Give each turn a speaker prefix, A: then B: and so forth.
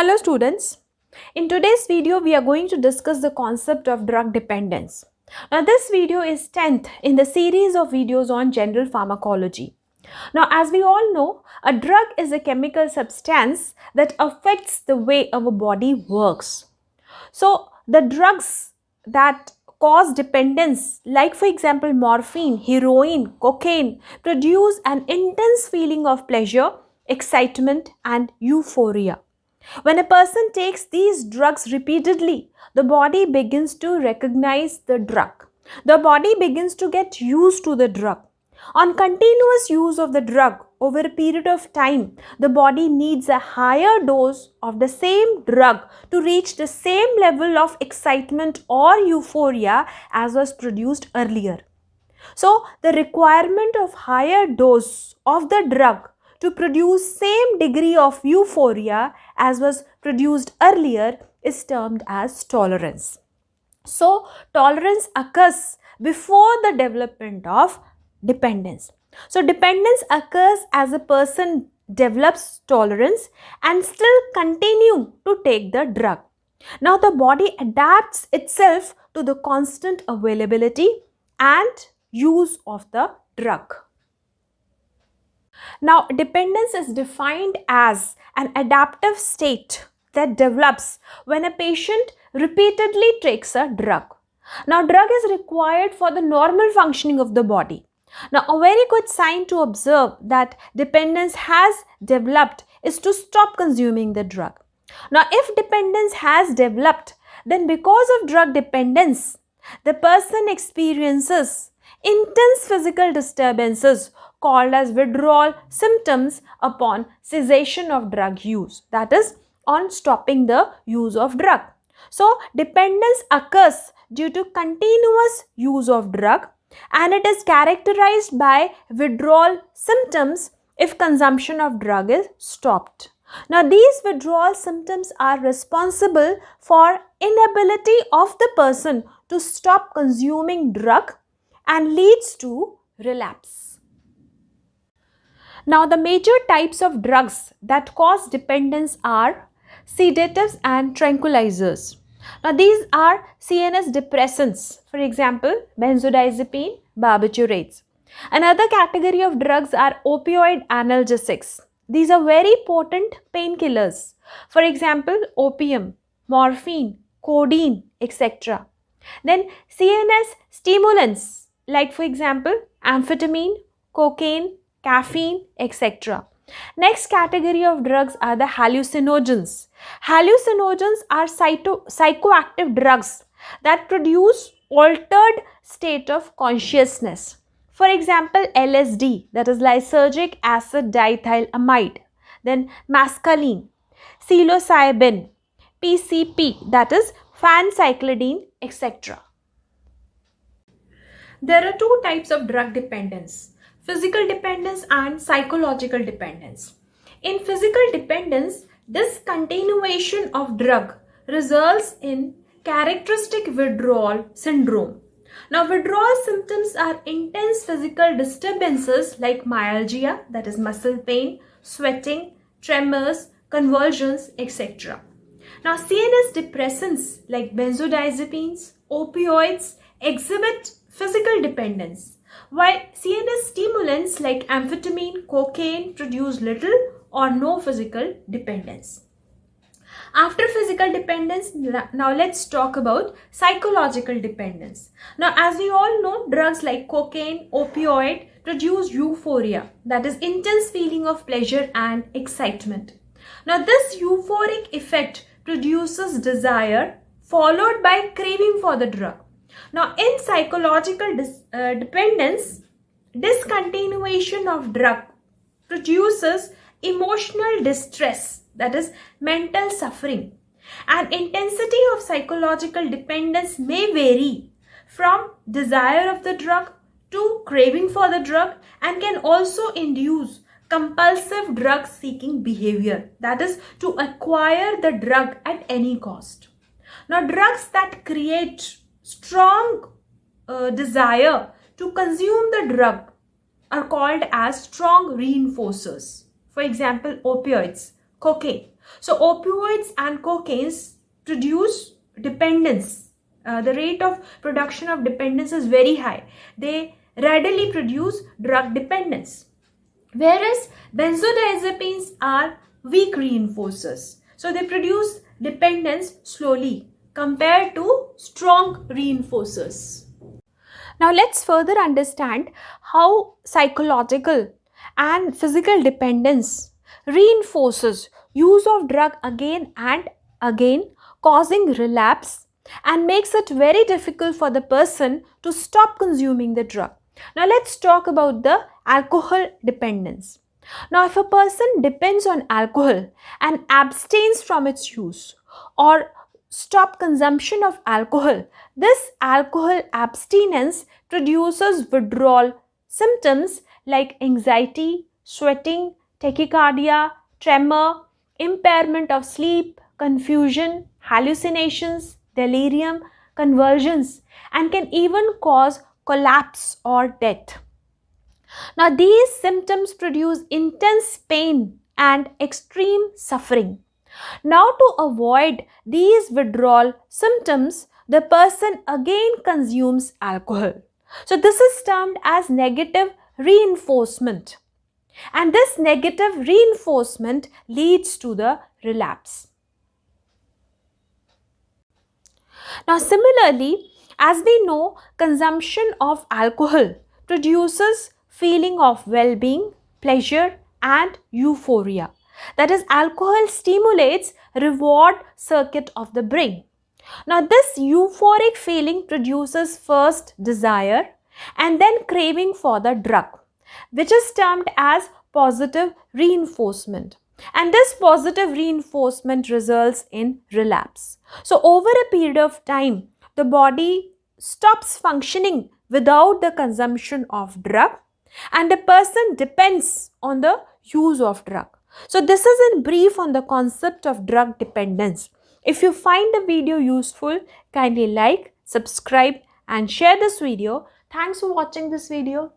A: Hello students, in today's video we are going to discuss the concept of drug dependence. Now this video is 10th in the series of videos on general pharmacology. Now as we all know, a drug is a chemical substance that affects the way our body works. So the drugs that cause dependence, like for example morphine, heroin, cocaine, produce an intense feeling of pleasure, excitement and euphoria. When a person takes these drugs repeatedly, the body begins to recognize the drug. The body begins to get used to the drug. On continuous use of the drug over a period of time, the body needs a higher dose of the same drug to reach the same level of excitement or euphoria as was produced earlier. So, the requirement of higher dose of the drug to produce same degree of euphoria as was produced earlier is termed as tolerance. So, tolerance occurs before the development of dependence. So, dependence occurs as a person develops tolerance and still continue to take the drug. Now, the body adapts itself to the constant availability and use of the drug. Now, dependence is defined as an adaptive state that develops when a patient repeatedly takes a drug. Now, drug is required for the normal functioning of the body. Now, a very good sign to observe that dependence has developed is to stop consuming the drug. Now, if dependence has developed, then because of drug dependence, the person experiences intense physical disturbances called as withdrawal symptoms upon cessation of drug use, that is, on stopping the use of drug. So, dependence occurs due to continuous use of drug and it is characterized by withdrawal symptoms if consumption of drug is stopped. Now, these withdrawal symptoms are responsible for inability of the person to stop consuming drug and leads to relapse. Now, the major types of drugs that cause dependence are sedatives and tranquilizers. Now, these are CNS depressants, for example, benzodiazepine, barbiturates. Another category of drugs are opioid analgesics. These are very potent painkillers. For example, opium, morphine, codeine, etc. Then CNS stimulants, like for example, amphetamine, cocaine, caffeine, etc. Next category of drugs are the hallucinogens. Hallucinogens are psychoactive drugs that produce altered state of consciousness. For example, LSD, that is lysergic acid diethylamide, then mescaline, psilocybin, PCP, that is phencyclidine, etc. There are two types of drug dependence: physical dependence and psychological dependence. In physical dependence, discontinuation of drug results in characteristic withdrawal syndrome. Now, withdrawal symptoms are intense physical disturbances like myalgia, that is muscle pain, sweating, tremors, convulsions, etc. Now, CNS depressants like benzodiazepines, opioids exhibit physical dependence, while CNS stimulants like amphetamine, cocaine produce little or no physical dependence. After physical dependence, now let's talk about psychological dependence. Now, as we all know, drugs like cocaine, opioid produce euphoria, that is intense feeling of pleasure and excitement. Now, this euphoric effect produces desire followed by craving for the drug. Now, in psychological dependence, discontinuation of drug produces emotional distress, that is mental suffering, and intensity of psychological dependence may vary from desire of the drug to craving for the drug and can also induce compulsive drug seeking behavior, that is to acquire the drug at any cost. Now, drugs that create strong desire to consume the drug are called as strong reinforcers. For example, opioids, cocaine. So opioids and cocaines produce dependence. The rate of production of dependence is very high. They readily produce drug dependence. Whereas benzodiazepines are weak reinforcers. So they produce dependence slowly compared to strong reinforcers. Now let's further understand how psychological and physical dependence reinforces use of drug again and again, causing relapse and makes it very difficult for the person to stop consuming the drug. Now let's talk about the alcohol dependence. Now if a person depends on alcohol and abstains from its use or stop consumption of alcohol, this alcohol abstinence produces withdrawal symptoms like anxiety, sweating, tachycardia, tremor, impairment of sleep, confusion, hallucinations, delirium, convulsions, and can even cause collapse or death. Now, these symptoms produce intense pain and extreme suffering. Now, to avoid these withdrawal symptoms, the person again consumes alcohol. So, this is termed as negative reinforcement. And this negative reinforcement leads to the relapse. Now, similarly, as we know, consumption of alcohol produces feeling of well-being, pleasure, and euphoria. That is, alcohol stimulates reward circuit of the brain. Now, this euphoric feeling produces first desire and then craving for the drug, which is termed as positive reinforcement. And this positive reinforcement results in relapse. So, over a period of time, the body stops functioning without the consumption of drug and the person depends on the use of drug. So, this is in brief on the concept of drug dependence. If you find the video useful, kindly like, subscribe and share this video. Thanks for watching this video.